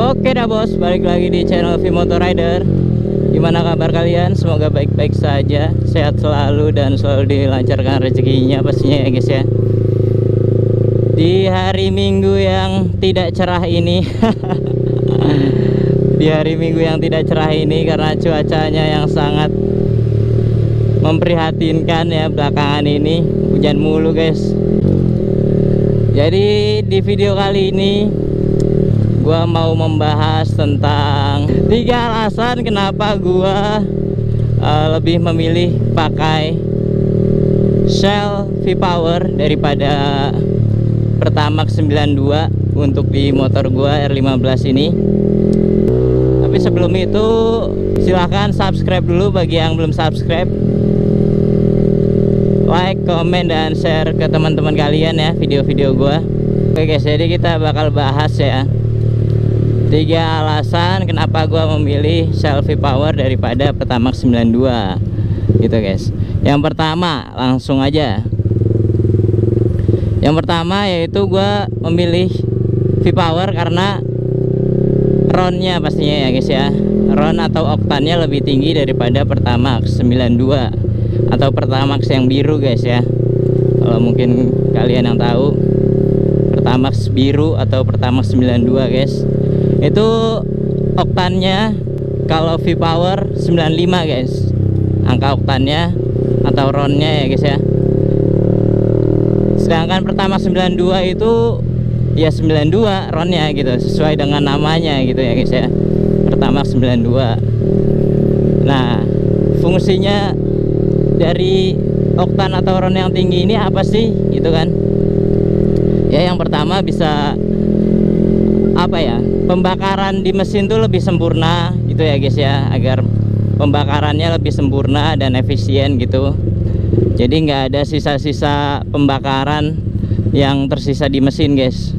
Oke dah bos, balik lagi di channel Vimoto Rider. Gimana kabar kalian? Semoga baik-baik saja, sehat selalu dan selalu dilancarkan rezekinya pastinya ya guys ya. Di hari Minggu yang tidak cerah ini di hari Minggu yang tidak cerah ini karena cuacanya yang sangat memprihatinkan ya, belakangan ini hujan mulu guys. Jadi di video kali ini gua mau membahas tentang 3 alasan kenapa gua lebih memilih pakai Shell V-Power daripada Pertamax 92 untuk di motor gua R15 ini. Tapi sebelum itu silahkan subscribe dulu bagi yang belum subscribe, like, komen, dan share ke teman-teman kalian ya video-video gua. Oke guys, jadi kita bakal bahas ya 3 alasan kenapa gua memilih Shell V-Power daripada Pertamax 92 gitu guys. Yang pertama, langsung aja. Yang pertama yaitu gua memilih V-Power karena RON-nya pastinya ya guys ya. RON atau oktannya lebih tinggi daripada Pertamax 92 atau Pertamax yang biru guys ya. Kalau mungkin kalian yang tahu Pertamax biru atau Pertamax 92 guys, itu oktannya kalau V-Power 95 guys, angka oktannya atau RON-nya ya guys ya. Sedangkan Pertamax 92 itu ya 92 RON-nya gitu, sesuai dengan namanya gitu ya guys ya, Pertamax 92. Nah, fungsinya dari oktan atau RON yang tinggi ini apa sih gitu kan? Ya yang pertama bisa apa ya, pembakaran di mesin tuh lebih sempurna gitu ya guys ya, agar pembakarannya lebih sempurna dan efisien gitu. Jadi nggak ada sisa-sisa pembakaran yang tersisa di mesin guys.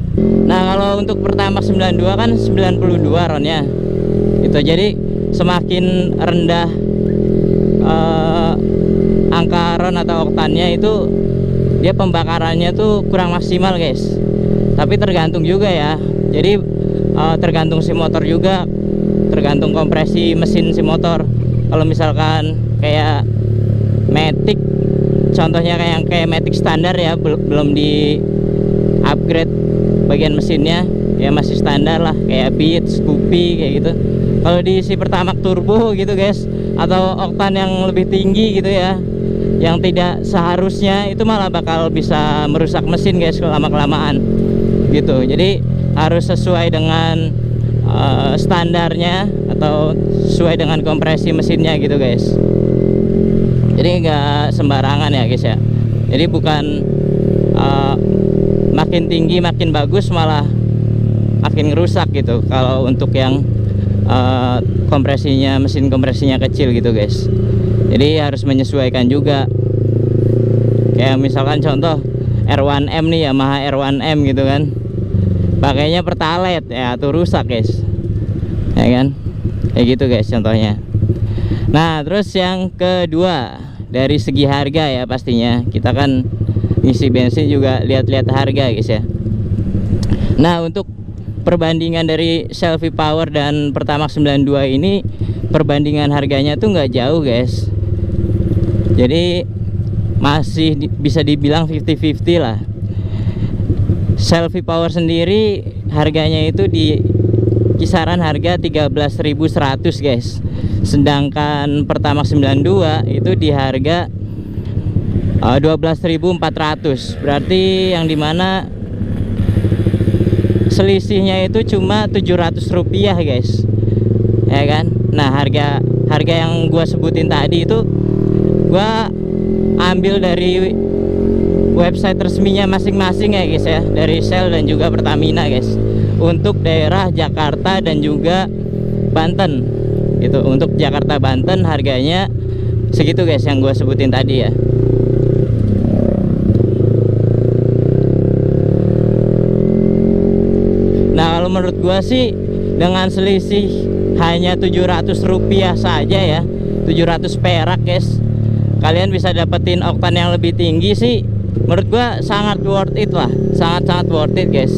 Nah kalau untuk Pertamax 92 kan 92 RON-nya itu, jadi semakin rendah angka RON atau oktannya itu, dia pembakarannya tuh kurang maksimal guys. Tapi tergantung juga ya, jadi tergantung si motor juga, tergantung kompresi mesin si motor. Kalau misalkan kayak Matic, contohnya kayak Matic standar ya, belum di upgrade bagian mesinnya ya, masih standar lah kayak Beat, Scoopy kayak gitu. Kalau di si Pertamax turbo gitu guys, atau oktan yang lebih tinggi gitu ya, yang tidak seharusnya, itu malah bakal bisa merusak mesin guys lama-kelamaan gitu. Jadi harus sesuai dengan standarnya atau sesuai dengan kompresi mesinnya gitu guys. Jadi nggak sembarangan ya guys ya. Jadi bukan makin tinggi makin bagus, malah makin ngerusak gitu kalau untuk yang kompresinya, mesin kompresinya kecil gitu guys. Jadi harus menyesuaikan juga. Kayak misalkan contoh R1M nih, Yamaha R1M gitu kan, pakainya Pertalite ya tuh rusak guys ya kan, kayak gitu guys contohnya. Nah terus yang kedua, dari segi harga ya, pastinya kita kan ngisi bensin juga lihat-lihat harga guys ya. Nah untuk perbandingan dari Shell V-Power dan Pertamax 92 ini, perbandingan harganya tuh nggak jauh guys. Jadi masih bisa dibilang 50-50 lah. Shell V-Power sendiri harganya itu di kisaran harga 13.100 guys. Sedangkan Pertamax 92 itu di harga 12.400. Berarti yang dimana selisihnya itu cuma 700 rupiah guys ya kan. Nah harga yang gua sebutin tadi itu gua ambil dari website resminya masing-masing ya guys ya, dari Shell dan juga Pertamina guys, untuk daerah Jakarta dan juga Banten gitu. Untuk Jakarta Banten harganya segitu guys yang gue sebutin tadi ya. Nah kalau menurut gue sih, dengan selisih hanya 700 rupiah saja ya, 700 perak guys, kalian bisa dapetin oktan yang lebih tinggi sih. Menurut gua sangat worth it lah, sangat-sangat worth it guys.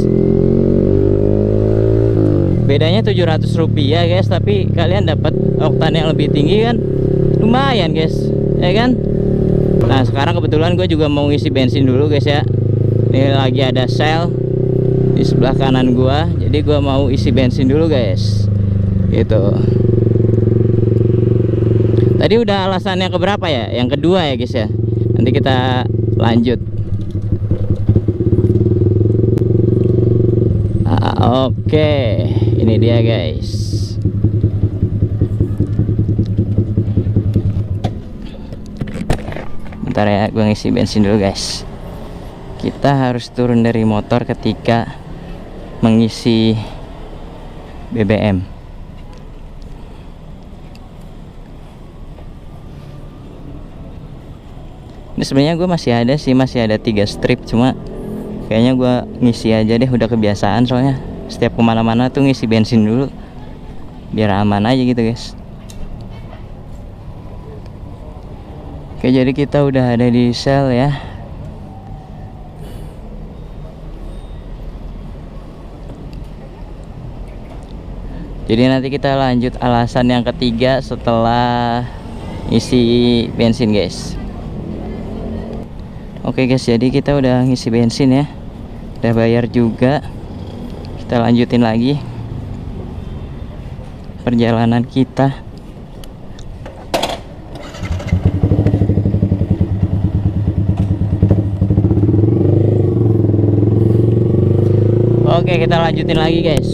bedanya 700 rupiah guys, tapi kalian dapat oktan yang lebih tinggi kan, lumayan guys, ya kan. Nah sekarang kebetulan gue juga mau ngisi bensin dulu guys ya. Ini lagi ada Shell di sebelah kanan gue, jadi gue mau isi bensin dulu guys, gitu. Tadi udah alasannya keberapa ya? Yang kedua ya guys ya. Nanti kita lanjut. Oke, ini dia guys. Bentar ya, gue ngisi bensin dulu guys. Kita harus turun dari motor ketika mengisi BBM. Ini sebenarnya gue masih ada sih, masih ada 3 strip, cuma kayaknya gue ngisi aja deh, udah kebiasaan soalnya. Setiap kemana-mana tuh ngisi bensin dulu, biar aman aja gitu guys. Oke, jadi kita udah ada di Shell ya. Jadi nanti kita lanjut alasan yang ketiga setelah isi bensin guys. Oke guys, jadi kita udah ngisi bensin ya, udah bayar juga. Kita lanjutin lagi perjalanan kita. Oke, kita lanjutin lagi guys.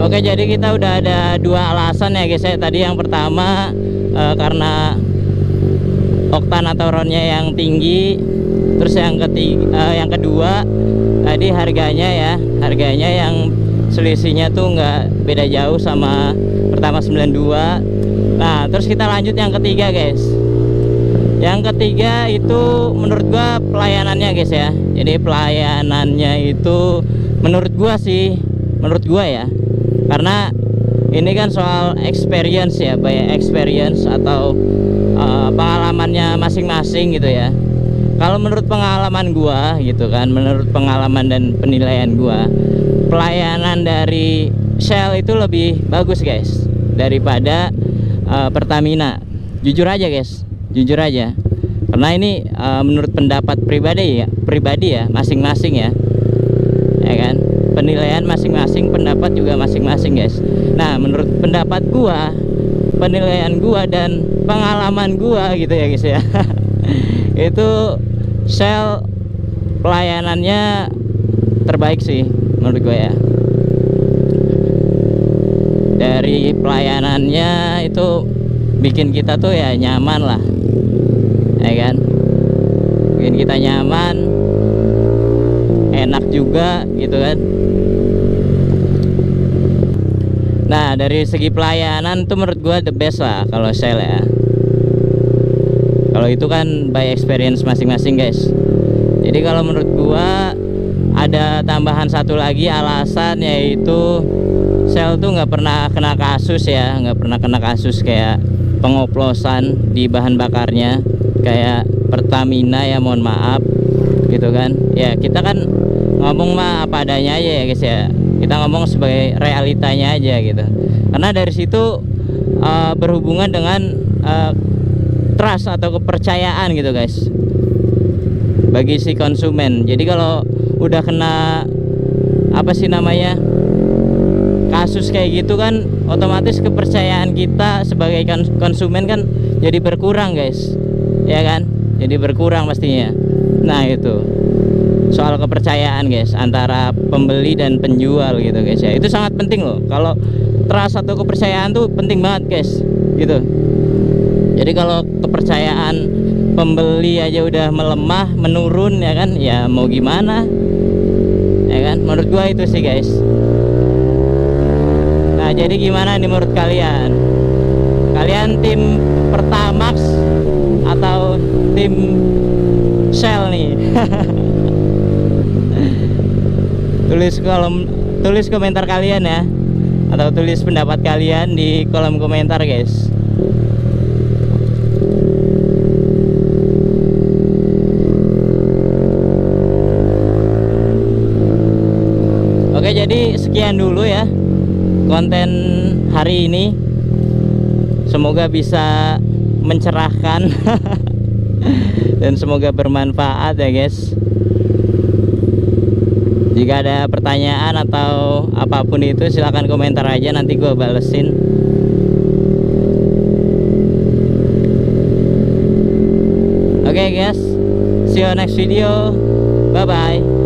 Oke, jadi kita udah ada 2 alasan ya guys ya. Tadi yang pertama karena oktan atau RON-nya yang tinggi. Terus yang kedua tadi harganya yang selisihnya tuh nggak beda jauh sama pertama 92. Nah terus kita lanjut yang ketiga guys. Yang ketiga itu menurut gua pelayanannya guys ya. Jadi pelayanannya itu menurut gua ya, karena ini kan soal experience ya, by experience atau pengalamannya masing-masing gitu ya. Kalau menurut pengalaman gua gitu kan, menurut pengalaman dan penilaian gua, pelayanan dari Shell itu lebih bagus guys daripada Pertamina. Jujur aja guys, jujur aja. Karena ini menurut pendapat pribadi ya, masing-masing ya kan. Penilaian masing-masing, pendapat juga masing-masing guys. Nah menurut pendapat gua, penilaian gua dan pengalaman gua gitu ya guys ya itu Shell pelayanannya terbaik sih menurut gua ya. Dari pelayanannya itu bikin kita tuh ya nyaman lah, ya kan, bikin kita nyaman, enak juga gitu kan. Nah dari segi pelayanan tuh menurut gua the best lah kalau Shell ya. Kalau itu kan by experience masing-masing guys. Jadi kalau menurut gua ada tambahan satu lagi alasan, yaitu Shell tuh nggak pernah kena kasus ya, nggak pernah kena kasus kayak pengoplosan di bahan bakarnya kayak Pertamina ya, mohon maaf gitu kan. Ya kita kan ngomong mah apa adanya aja ya guys ya, kita ngomong sebagai realitanya aja gitu. Karena dari situ berhubungan dengan trust atau kepercayaan gitu guys bagi si konsumen. Jadi kalau udah kena apa sih namanya kasus kayak gitu kan, otomatis kepercayaan kita sebagai konsumen kan jadi berkurang guys, ya kan, jadi berkurang pastinya. Nah itu soal kepercayaan guys antara pembeli dan penjual gitu guys ya. Itu sangat penting loh, kalau trust atau kepercayaan tuh penting banget guys gitu. Jadi kalau kepercayaan pembeli aja udah melemah, menurun ya kan, ya mau gimana ya kan, menurut gua itu sih guys. Nah jadi gimana nih menurut kalian? Kalian tim Pertamax atau tim Shell nih? tulis komentar kalian ya, atau tulis pendapat kalian di kolom komentar guys. Oke, jadi sekian dulu ya konten hari ini. Semoga bisa mencerahkan dan semoga bermanfaat ya guys. Jika ada pertanyaan atau apapun itu silahkan komentar aja, nanti gue balesin. Oke guys, see you next video. Bye bye.